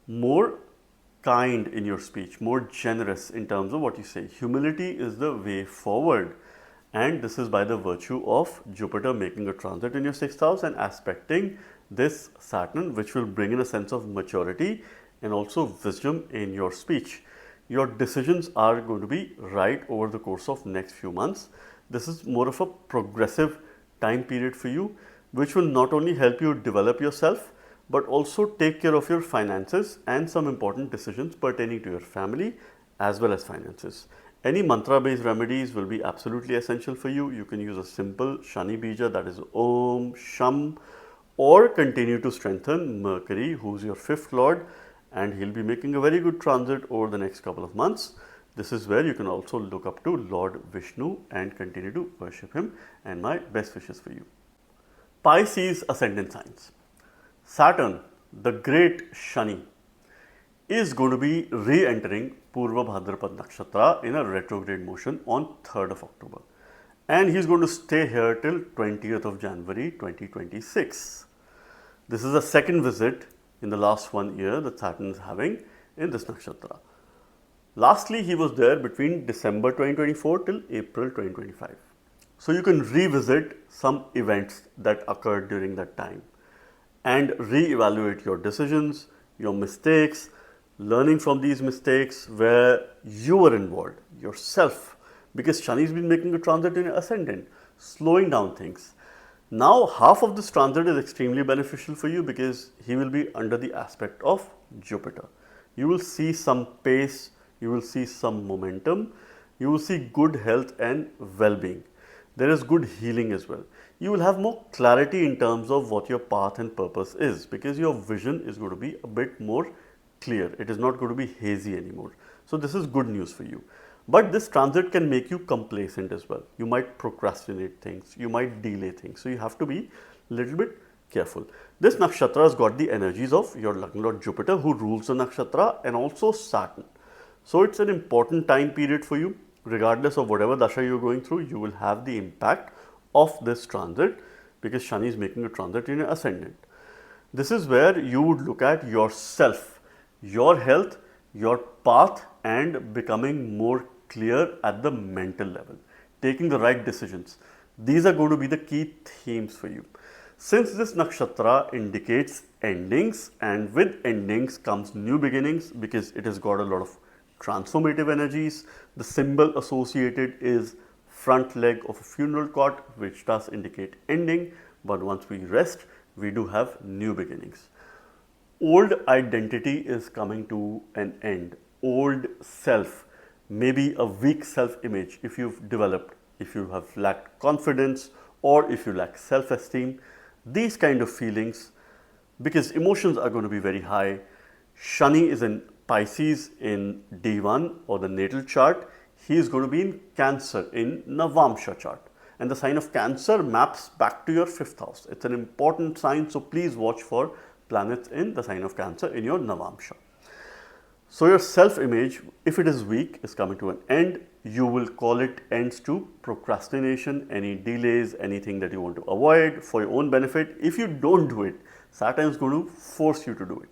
more kind in your speech, more generous in terms of what you say. Humility is the way forward, and this is by the virtue of Jupiter making a transit in your 6th house and aspecting this Saturn, which will bring in a sense of maturity and also wisdom in your speech. Your decisions are going to be right over the course of next few months. This is more of a progressive time period for you, which will not only help you develop yourself, but also take care of your finances and some important decisions pertaining to your family as well as finances. Any mantra based remedies will be absolutely essential for you. You can use a simple Shani Bija, that is Om Sham, or continue to strengthen Mercury, who's your 5th lord, and he'll be making a very good transit over the next couple of months. This is where you can also look up to Lord Vishnu and continue to worship him, and my best wishes for you. Pisces ascendant signs. Saturn, the great Shani, is going to be re-entering Purvabhadrapad Nakshatra in a retrograde motion on 3rd of October. And he's going to stay here till 20th of January 2026. This is the second visit in the last 1 year that Saturn is having in this nakshatra. Lastly, he was there between December 2024 till April 2025. So you can revisit some events that occurred during that time and re-evaluate your decisions, your mistakes, learning from these mistakes where you were involved, yourself, because Shani's been making a transit in ascendant, slowing down things. Now, half of this transit is extremely beneficial for you because he will be under the aspect of Jupiter. You will see some pace, you will see some momentum, you will see good health and well-being. There is good healing as well. You will have more clarity in terms of what your path and purpose is because your vision is going to be a bit more clear. It is not going to be hazy anymore. So this is good news for you. But this transit can make you complacent as well. You might procrastinate things, you might delay things. So you have to be a little bit careful. This nakshatra has got the energies of your Lagna Lord Jupiter who rules the nakshatra and also Saturn. So it's an important time period for you. Regardless of whatever dasha you're going through, you will have the impact of this transit because Shani is making a transit in an ascendant. This is where you would look at yourself, your health, your path and becoming more clear at the mental level, taking the right decisions. These are going to be the key themes for you. Since this nakshatra indicates endings and with endings comes new beginnings because it has got a lot of transformative energies. The symbol associated is front leg of a funeral cot, which does indicate ending, but once we rest, we do have new beginnings. Old identity is coming to an end. Old self, maybe a weak self-image if you've developed, if you have lacked confidence or if you lack self-esteem, these kind of feelings, because emotions are going to be very high. Shani is in Pisces in D1 or the natal chart. He is going to be in Cancer in Navamsha chart. And the sign of Cancer maps back to your 5th house. It's an important sign, so please watch for planets in the sign of Cancer in your Navamsha. So your self-image, if it is weak, is coming to an end. You will call it ends to procrastination, any delays, anything that you want to avoid for your own benefit. If you don't do it, Saturn is going to force you to do it.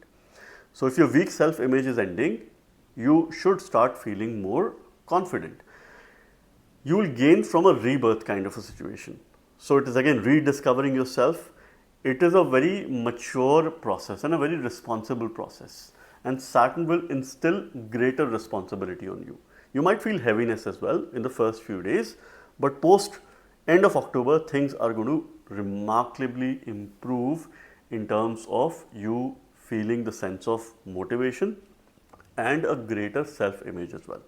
So if your weak self-image is ending, you should start feeling more confident. You will gain from a rebirth kind of a situation. So it is again rediscovering yourself. It is a very mature process and a very responsible process. And Saturn will instill greater responsibility on you. You might feel heaviness as well in the first few days, but post end of October, things are going to remarkably improve in terms of you feeling the sense of motivation and a greater self-image as well.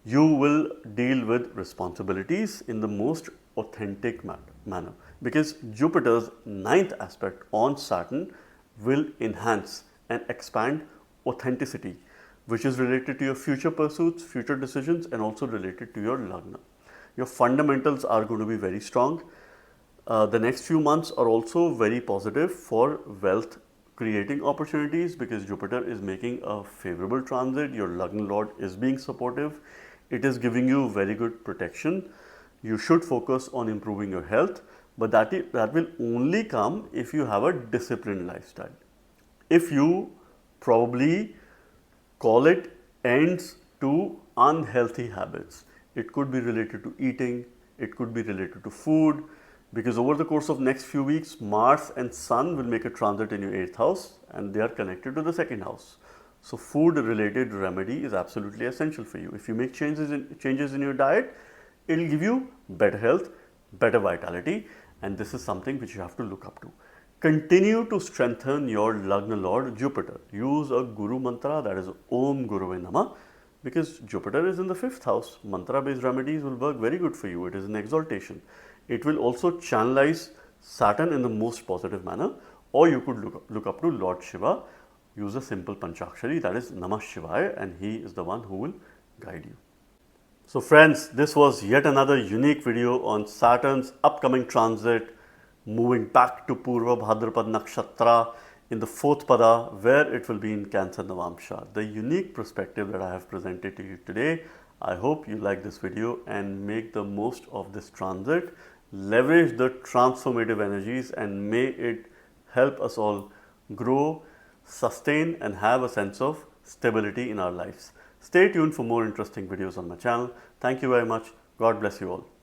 You will deal with responsibilities in the most authentic manner because Jupiter's 9th aspect on Saturn will enhance and expand authenticity, which is related to your future pursuits, future decisions and also related to your Lagna. Your fundamentals are going to be very strong. The next few months are also very positive for wealth creating opportunities because Jupiter is making a favorable transit. Your Lagna Lord is being supportive. It is giving you very good protection. You should focus on improving your health, but that will only come if you have a disciplined lifestyle. If you probably call it ends to unhealthy habits, it could be related to eating, it could be related to food, because over the course of next few weeks, Mars and Sun will make a transit in your 8th house and they are connected to the 2nd house. So food related remedy is absolutely essential for you. If you make changes in your diet, it will give you better health, better vitality, and this is something which you have to look up to. Continue to strengthen your Lagna Lord Jupiter. Use a Guru mantra, that is Om Guruve Namah, because Jupiter is in the 5th house. Mantra based remedies will work very good for you. It is an exaltation. It will also channelize Saturn in the most positive manner, or you could look up to Lord Shiva. Use a simple Panchakshari, that is Namah Shivaya, and he is the one who will guide you. So friends, this was yet another unique video on Saturn's upcoming transit, moving back to Purvabhadrapad Nakshatra in the fourth pada, where it will be in Cancer Navamsha. The unique perspective that I have presented to you today. I hope you like this video and make the most of this transit. Leverage the transformative energies and may it help us all grow, sustain and have a sense of stability in our lives. Stay tuned for more interesting videos on my channel. Thank you very much. God bless you all.